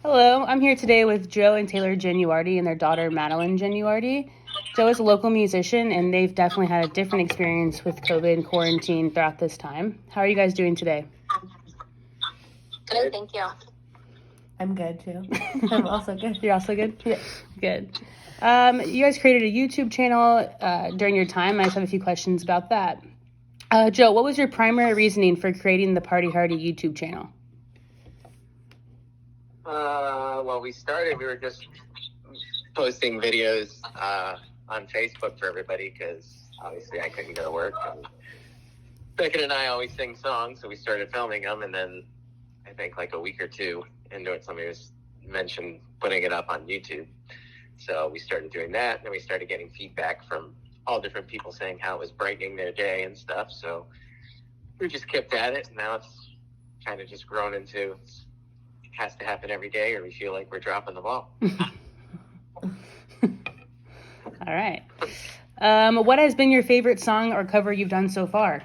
Hello, I'm here today with Joe and Taylor Genuardi and their daughter Madeline Genuardi. Joe is a local musician, and they've definitely had a different experience with COVID and quarantine throughout this time. How are you guys doing today? Good, thank you. I'm good too. I'm also good. You're also good? Yeah. Good. You guys created a YouTube channel during your time. I just have a few questions about that. Joe, what was your primary reasoning for creating the PartyHearty YouTube channel? Well, we were just posting videos on Facebook for everybody because obviously I couldn't go to work. And Beckett and I always sing songs, so we started filming them. And then I think like a week or two into it, somebody mentioned putting it up on YouTube. So we started doing that, and then we started getting feedback from all different people saying how it was brightening their day and stuff. So we just kept at it, and now it's kind of just grown into it has to happen every day, or we feel like we're dropping the ball. All right. What has been your favorite song or cover you've done so far?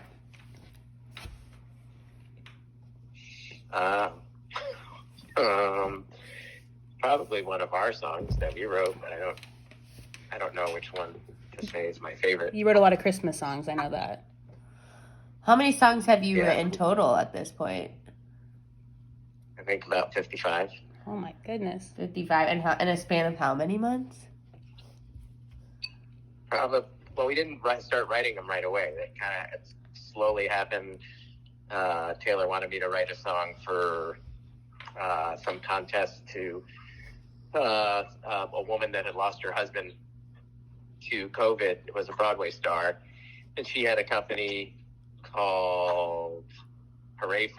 Probably one of our songs that we wrote, but I don't know which one to say is my favorite. You wrote a lot of Christmas songs, I know that. How many songs have you written total at this point? I think about 55. Oh my goodness. 55, and in a span of how many months? Probably. Well, we didn't start writing them right away. That kind of slowly happened. Taylor wanted me to write a song for some contest to a woman that had lost her husband to COVID. It was a Broadway star, and she had a company called Hooray.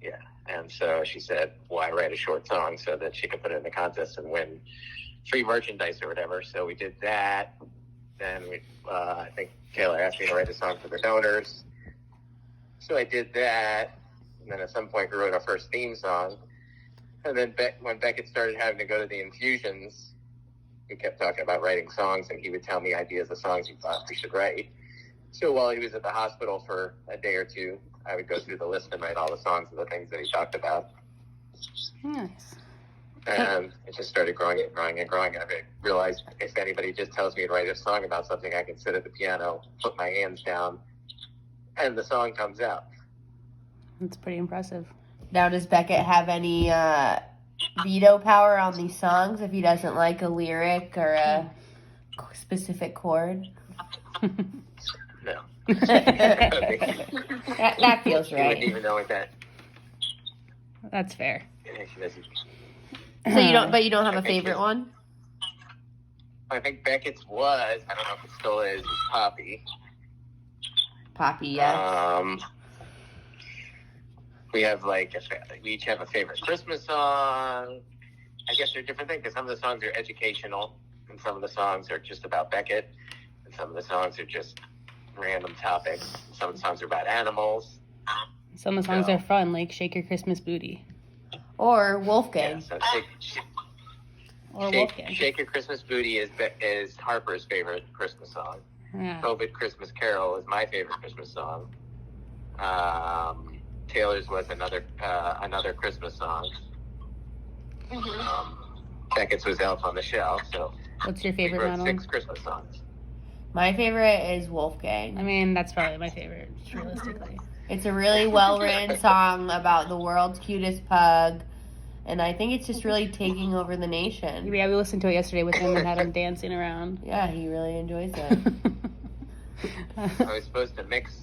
Yeah, and so she said, why write a short song so that she could put it in the contest and win free merchandise or whatever. So we did that. Then I think Taylor asked me to write a song for the donors. So I did that. And then at some point we wrote our first theme song. And then when Beckett started having to go to the infusions, we kept talking about writing songs, and he would tell me ideas of songs he thought we should write. So while he was at the hospital for a day or two, I would go through the list and write all the songs of the things that he talked about. Nice. And it just started growing and growing and growing. And I realized if anybody just tells me to write a song about something, I can sit at the piano, put my hands down, and the song comes out. That's pretty impressive. Now, does Beckett have any veto power on these songs if he doesn't like a lyric or a specific chord? No. that feels She right. wouldn't even know what that. That's fair. She doesn't. So you don't have a favorite one? I think Beckett's was, I don't know if it still is Poppy. Poppy, yes. We have we each have a favorite Christmas song. I guess they're different things because some of the songs are educational, and some of the songs are just about Beckett, and some of the songs are just random topics. Some of the songs are about animals. Some of the songs are fun, like Shake Your Christmas Booty. Or Wolfgang. Yeah, so Wolfgang. Shake Your Christmas Booty is Harper's favorite Christmas song. Yeah. COVID Christmas Carol is my favorite Christmas song. Taylor's was another Christmas song. Beckett's was Elf on the Shelf. So what's your favorite, we wrote Madeline? 6 Christmas songs. My favorite is Wolfgang. I mean, that's probably my favorite, realistically. It's a really well-written song about the world's cutest pug, and I think it's just really taking over the nation. Yeah, we listened to it yesterday with him and had him dancing around. Yeah, he really enjoys it. I was supposed to mix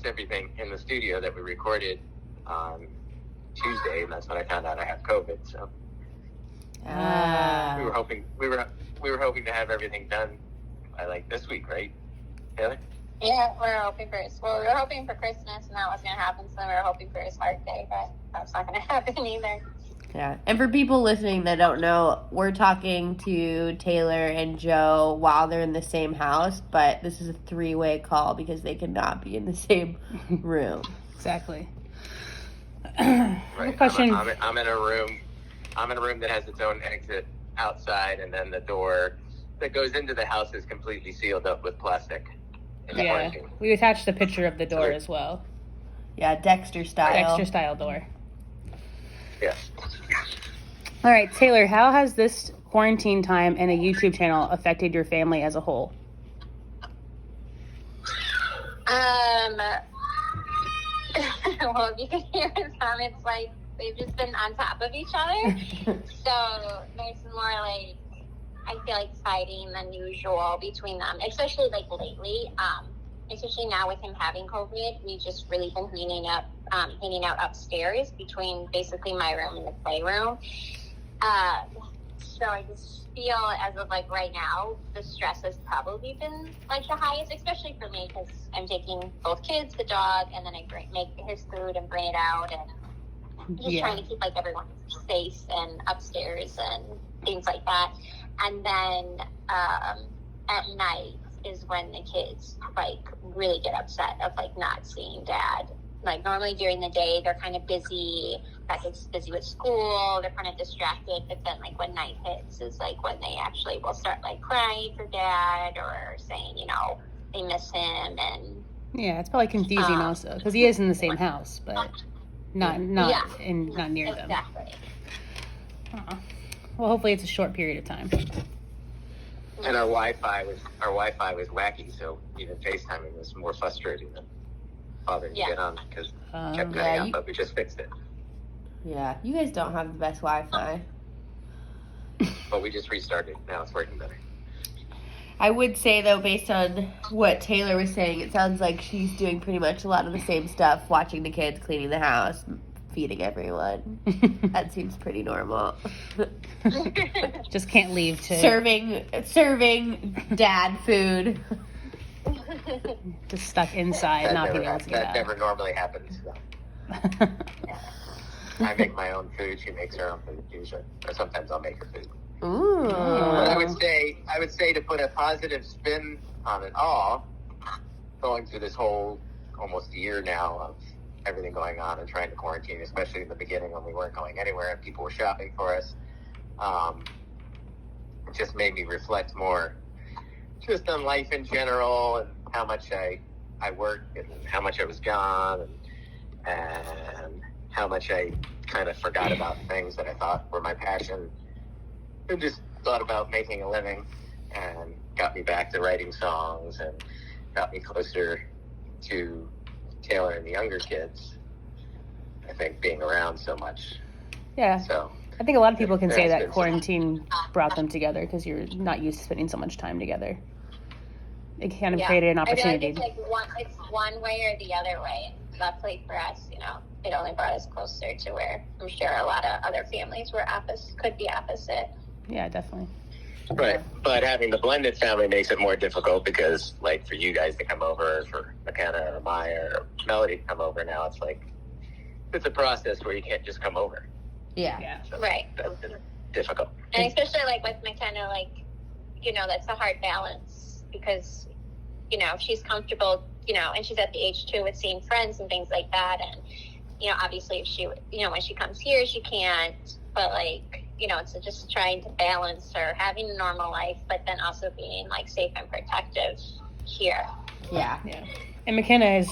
everything in the studio that we recorded on Tuesday, and that's when I found out I had COVID. So we were hoping to have everything done by this week, right, Taylor? Yeah, we were hoping for Christmas, and that was going to happen, so we were hoping for his birthday, but that's not going to happen either. Yeah, and for people listening that don't know, we're talking to Taylor and Joe while they're in the same house, but this is a 3-way call because they cannot be in the same room. Exactly. Right. Question. I'm in a room that has its own exit outside, and then the door that goes into the house is completely sealed up with plastic. Yeah, we attached a picture of the door as well. Yeah, Dexter style. Dexter style door. Yeah. All right, Taylor, how has this quarantine time and a YouTube channel affected your family as a whole? Well, if you can hear them, it's like they've just been on top of each other. So there's more like, I feel like fighting than usual between them, especially like lately. Especially now with him having COVID, we've just really been hanging out upstairs between basically my room and the playroom. So I just feel as of like right now, the stress has probably been like the highest, especially for me because I'm taking both kids, the dog, and then I make his food and bring it out and just trying to keep like everyone safe and upstairs and things like that. And then at night is when the kids like really get upset of like not seeing dad. Like normally during the day they're kind of busy, Beckett's busy with school, they're kind of distracted, but then like when night hits is like when they actually will start like crying for dad or saying, you know, they miss him. And yeah, it's probably confusing also because he is in the same house, but not near them. Exactly. Well, hopefully it's a short period of time. And our Wi-Fi was wacky, so even FaceTiming was more frustrating than bothering to get on because it kept cutting out, but we just fixed it. Yeah, you guys don't have the best Wi-Fi. But we just restarted. Now it's working better. I would say, though, based on what Taylor was saying, it sounds like she's doing pretty much a lot of the same stuff, watching the kids, cleaning the house, feeding everyone. That seems pretty normal. Just can't leave to serving dad food. Just stuck inside, not being able to get That out. never normally happens. I make my own food. She makes her own food usually, or sometimes I'll make her food. Ooh. But I would say to put a positive spin on it all, going through this whole almost year now of everything going on and trying to quarantine, especially in the beginning when we weren't going anywhere and people were shopping for us, it just made me reflect more just on life in general and how much I worked and how much I was gone and how much I kind of forgot about things that I thought were my passion and just thought about making a living, and got me back to writing songs and got me closer to Taylor and the younger kids. I think being around so much. Yeah. So I think a lot of people can say that's that good. quarantine brought them together because you're not used to spending so much time together. It kind of created an opportunity. I feel like it's one way or the other way. Luckily for us, you know, it only brought us closer to where I'm sure a lot of other families could be opposite. Yeah, definitely. Right, but having the blended family makes it more difficult because, like, for you guys to come over, for McKenna or Maya or Melody to come over now, it's like, it's a process where you can't just come over. Yeah. So Right. That's been difficult. And especially like with McKenna, like, you know, that's a hard balance because, you know, she's comfortable, you know, and she's at the age too with seeing friends and things like that. And, you know, obviously if she, you know, when she comes here, she can't, but like, you know, it's just trying to balance her having a normal life, but then also being like safe and protective here. Yeah. And McKenna is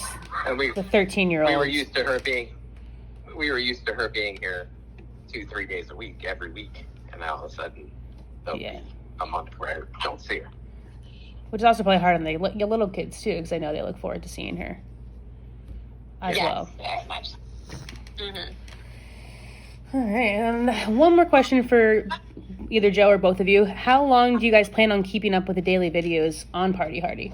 And the 13-year-old. we were used to her being here 2-3 days a week, every week. And now all of a sudden, there'll be a month where I don't see her. Which is also probably hard on the little kids too, because I know they look forward to seeing her as well. Very much. Mm-hmm. All right, and one more question for either Joe or both of you. How long do you guys plan on keeping up with the daily videos on PartyHearty?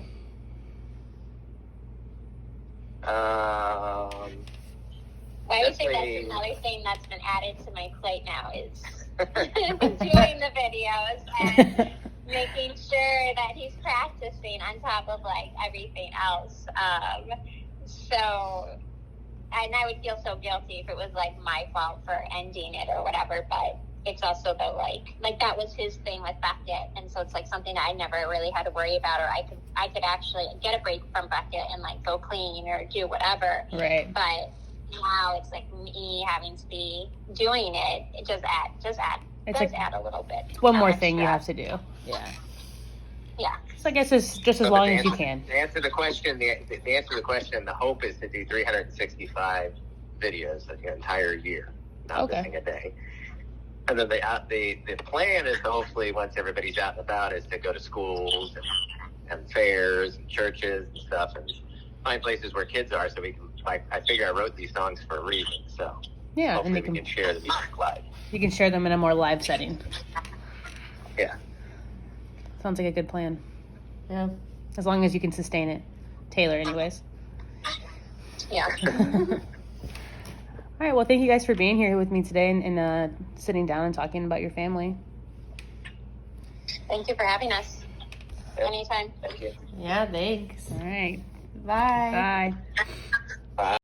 I would say that's another thing that's been added to my plate now is doing the videos and making sure that he's practicing on top of like everything else. So, and I would feel so guilty if it was like my fault for ending it or whatever, but it's also the like that was his thing with Beckett, and so it's like something that I never really had to worry about, or I could actually get a break from Beckett and like go clean or do whatever. Right. But now it's like me having to be doing it. It does add a little bit. One more thing you have to do. Yeah. Yeah. So I guess it's just as long as you can. To answer the question, the hope is to do 365 videos the entire year. not Okay. missing a day. And then the plan is to hopefully, once everybody's out and about, is to go to schools and fairs and churches and stuff and find places where kids are, so we can, I figure I wrote these songs for a reason, so Yeah, hopefully and we can share the music live. you can share them in a more live setting. Yeah. Sounds like a good plan. Yeah. As long as you can sustain it. Taylor, anyways. Yeah. All right, well, thank you guys for being here with me today and sitting down and talking about your family. Thank you for having us. Yep. Anytime. Thank you. Yeah, thanks. All right. Bye. Bye.